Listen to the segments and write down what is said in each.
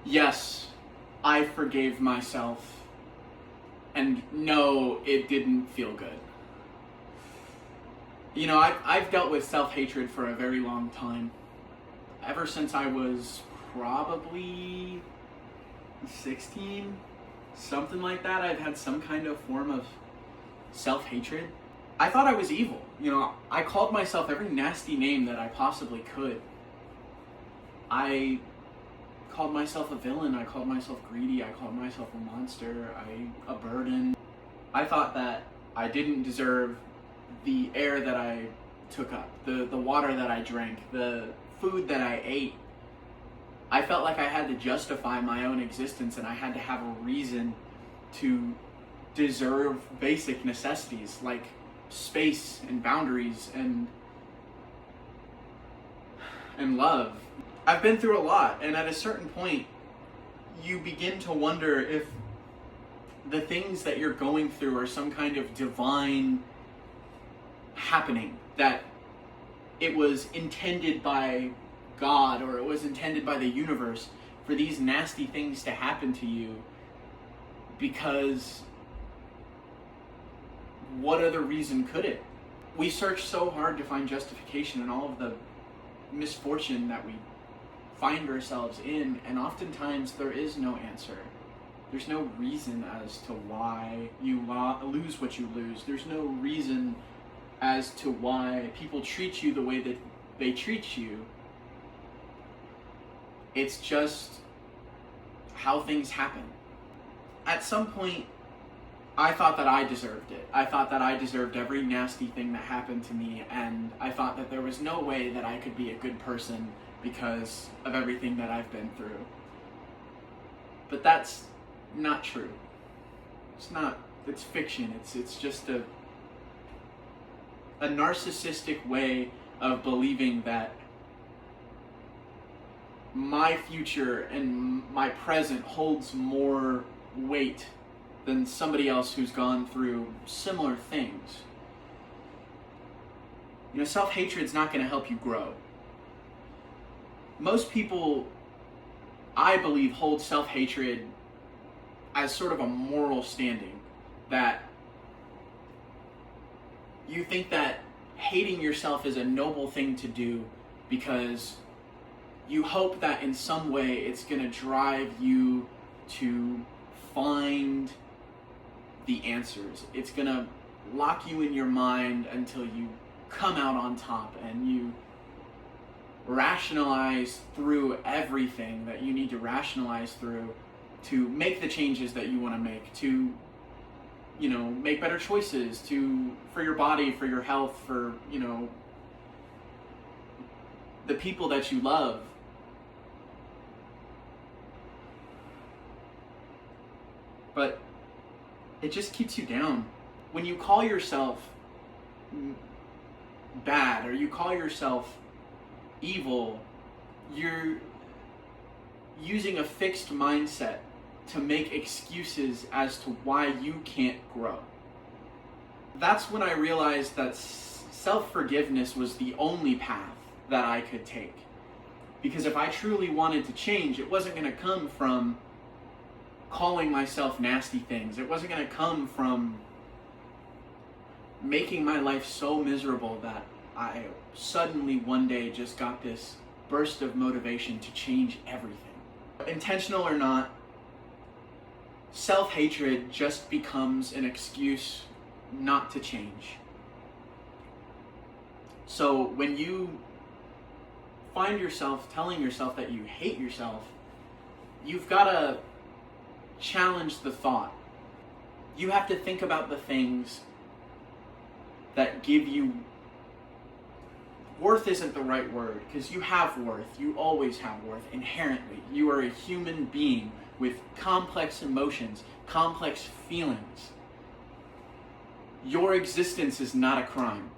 Yes, I forgave myself, and no, it didn't feel good. You know, I've dealt with self-hatred for a very long time. Ever since I was probably 16, something like that, I've had some kind of form of self-hatred. I thought I was evil. You know, I called myself every nasty name that I possibly could. I called myself a villain, I called myself greedy, I called myself a monster, a burden. I thought that I didn't deserve the air that I took up, the water that I drank, the food that I ate. I felt like I had to justify my own existence, and I had to have a reason to deserve basic necessities like space and boundaries and love. I've been through a lot, and at a certain point, you begin to wonder if the things that you're going through are some kind of divine happening, that it was intended by God or it was intended by the universe for these nasty things to happen to you, because what other reason could it? We search so hard to find justification in all of the misfortune that we find ourselves in, and oftentimes there is no answer. There's no reason as to why you lose what you lose. There's no reason as to why people treat you the way that they treat you. It's just how things happen. At some point, I thought that I deserved it. I thought that I deserved every nasty thing that happened to me, and I thought that there was no way that I could be a good person because of everything that I've been through. But that's not true. It's fiction. It's just a narcissistic way of believing that my future and my present holds more weight than somebody else who's gone through similar things. You know, self-hatred's not going to help you grow. Most people, I believe, hold self-hatred as sort of a moral standing, that you think that hating yourself is a noble thing to do because you hope that in some way it's going to drive you to find the answers. It's going to lock you in your mind until you come out on top and you rationalize through everything that you need to rationalize through to make the changes that you want to make, to, you know, make better choices for your body, for your health, for, you know, the people that you love. But it just keeps you down. When you call yourself bad or you call yourself evil, you're using a fixed mindset to make excuses as to why you can't grow. That's when I realized that self-forgiveness was the only path that I could take. Because if I truly wanted to change, it wasn't going to come from calling myself nasty things. It wasn't going to come from making my life so miserable that I suddenly one day just got this burst of motivation to change everything. Intentional or not, self-hatred just becomes an excuse not to change. So when you find yourself telling yourself that you hate yourself, you've got to challenge the thought. You have to think about the things that give you worth. Isn't the right word, because you have worth. You always have worth inherently. You are a human being with complex emotions, complex feelings. Your existence is not a crime.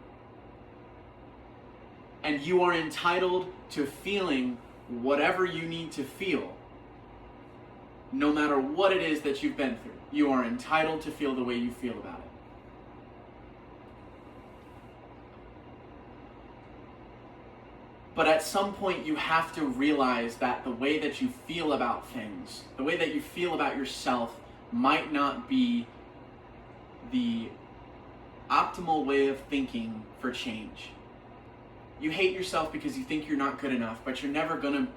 And you are entitled to feeling whatever you need to feel, no matter what it is that you've been through. You are entitled to feel the way you feel about it. But at some point you have to realize that the way that you feel about things, the way that you feel about yourself, might not be the optimal way of thinking for change. You hate yourself because you think you're not good enough, but you're never gonna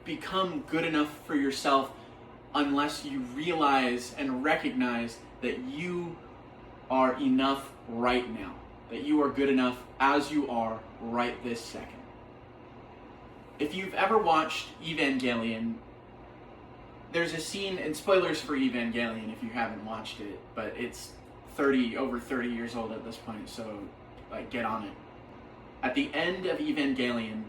become good enough for yourself unless you realize and recognize that you are enough right now, that you are good enough as you are right this second. If you've ever watched Evangelion, there's a scene, and spoilers for Evangelion if you haven't watched it, but it's over 30 years old at this point, so get on it. At the end of Evangelion,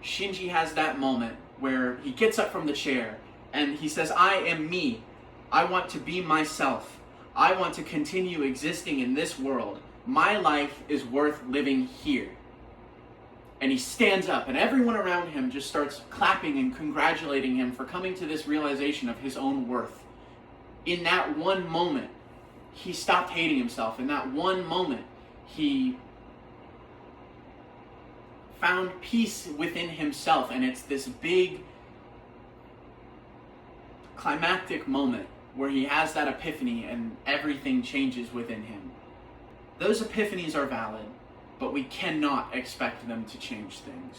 Shinji has that moment where he gets up from the chair and he says, I am me. I want to be myself. I want to continue existing in this world. My life is worth living here. And he stands up and everyone around him just starts clapping and congratulating him for coming to this realization of his own worth. In that one moment, he stopped hating himself. In that one moment, he found peace within himself, and it's this big climactic moment where he has that epiphany and everything changes within him. Those epiphanies are valid, but we cannot expect them to change things.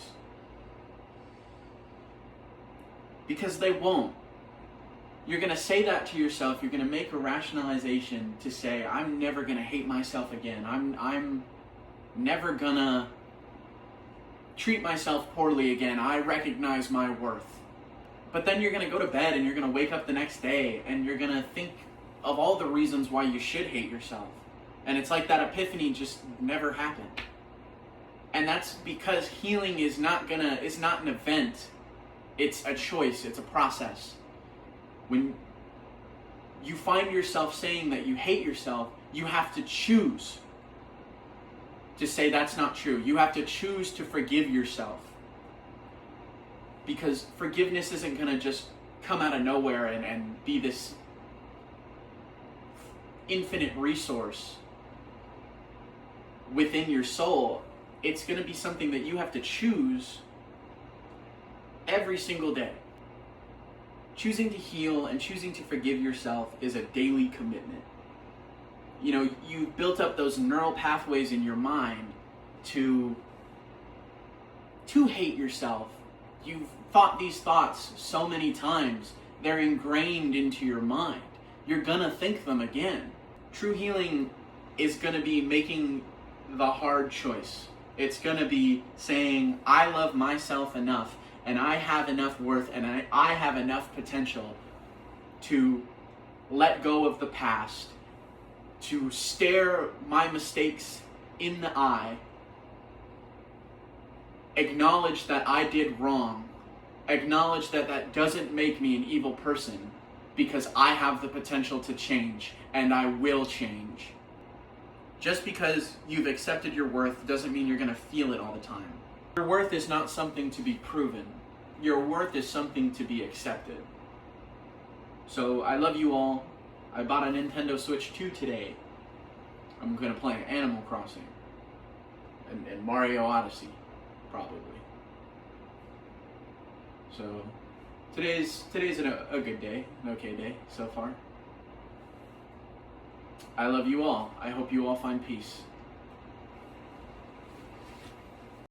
Because they won't. You're going to say that to yourself, you're going to make a rationalization to say, I'm never going to hate myself again. I'm never going to treat myself poorly again. I recognize my worth. But then you're going to go to bed and you're going to wake up the next day and you're going to think of all the reasons why you should hate yourself. And it's like that epiphany just never happened. And that's because healing is not an event. It's a choice, it's a process. When you find yourself saying that you hate yourself, you have to choose to say that's not true. You have to choose to forgive yourself. Because forgiveness isn't going to just come out of nowhere and be this infinite resource within your soul. It's going to be something that you have to choose every single day. Choosing to heal and choosing to forgive yourself is a daily commitment. You know, you've built up those neural pathways in your mind to hate yourself. You've thought these thoughts so many times. They're ingrained into your mind. You're gonna think them again. True healing is gonna be making the hard choice. It's gonna be saying, I love myself enough, and I have enough worth, and I have enough potential to let go of the past, to stare my mistakes in the eye, acknowledge that I did wrong, acknowledge that that doesn't make me an evil person, because I have the potential to change, and I will change. Just because you've accepted your worth doesn't mean you're going to feel it all the time. Your worth is not something to be proven. Your worth is something to be accepted. So I love you all. I bought a Nintendo Switch 2 today. I'm going to play Animal Crossing and Mario Odyssey, probably. So today's a good day, an okay day so far. I love you all. I hope you all find peace.